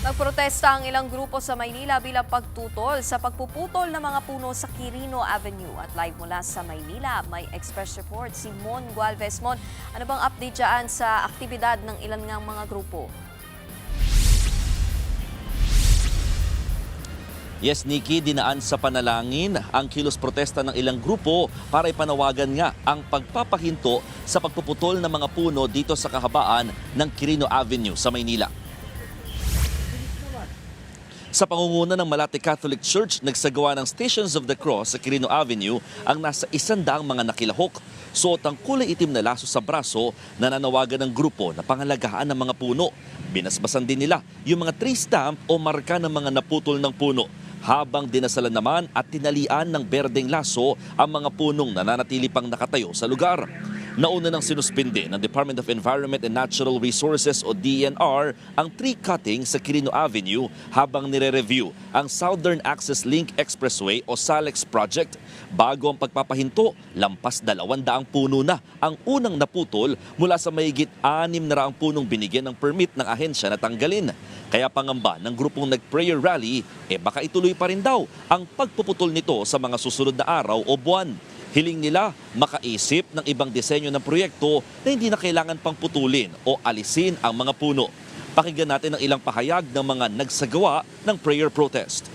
Nagprotesta ang ilang grupo sa Maynila bilang pagtutol sa pagpuputol ng mga puno sa Quirino Avenue. At live mula sa Maynila, may Express Report si Mon Gualvez. Mon, ano bang update dyan sa aktibidad ng ilan ngang mga grupo? Yes, Nikki, dinaan sa panalangin ang kilos protesta ng ilang grupo para ipanawagan nga ang pagpapahinto sa pagpuputol ng mga puno dito sa kahabaan ng Quirino Avenue sa Maynila. Sa pangunguna ng Malate Catholic Church, nagsagawa ng Stations of the Cross sa Quirino Avenue ang nasa 100 mga nakilahok. Suot ang kulay itim na laso sa braso na nanawagan ng grupo na pangalagaan ng mga puno. Binasbasan din nila yung mga tree stamp o marka ng mga naputol ng puno. Habang dinasalan naman at tinalian ng berdeng laso ang mga punong nananatili pang nakatayo sa lugar. Nauna nang sinuspinde ng Department of Environment and Natural Resources o DNR ang tree cutting sa Quirino Avenue habang nire-review ang Southern Access Link Expressway o SALEX project. Bago ang pagpapahinto, lampas 200 puno na ang unang naputol mula sa mahigit 600 punong binigyan ng permit ng ahensya na tanggalin. Kaya pangamba ng grupong nag-prayer rally, baka ituloy pa rin daw ang pagpuputol nito sa mga susunod na araw o buwan. Hiling nila makaisip ng ibang disenyo ng proyekto na hindi na kailangan pang putulin o alisin ang mga puno. Pakinggan natin ang ilang pahayag ng mga nagsagawa ng prayer protest.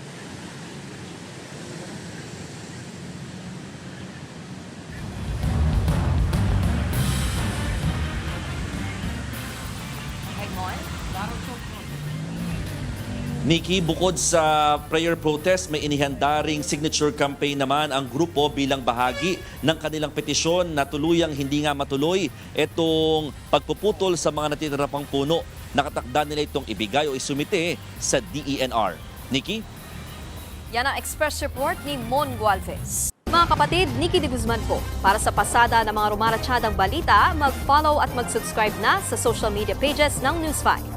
Nikki, bukod sa prayer protest, may inihanda ring signature campaign naman ang grupo bilang bahagi ng kanilang petisyon na tuluyang hindi nga matuloy itong pagpuputol sa mga natitira pang puno. Nakatakda nila itong ibigay o isumite sa DENR. Nikki? Yan ang Express Report ni Mon Gualvez. Mga kapatid, Nikki de Guzman po. Para sa pasada ng mga rumaratsyadang balita, mag-follow at mag-subscribe na sa social media pages ng News 5.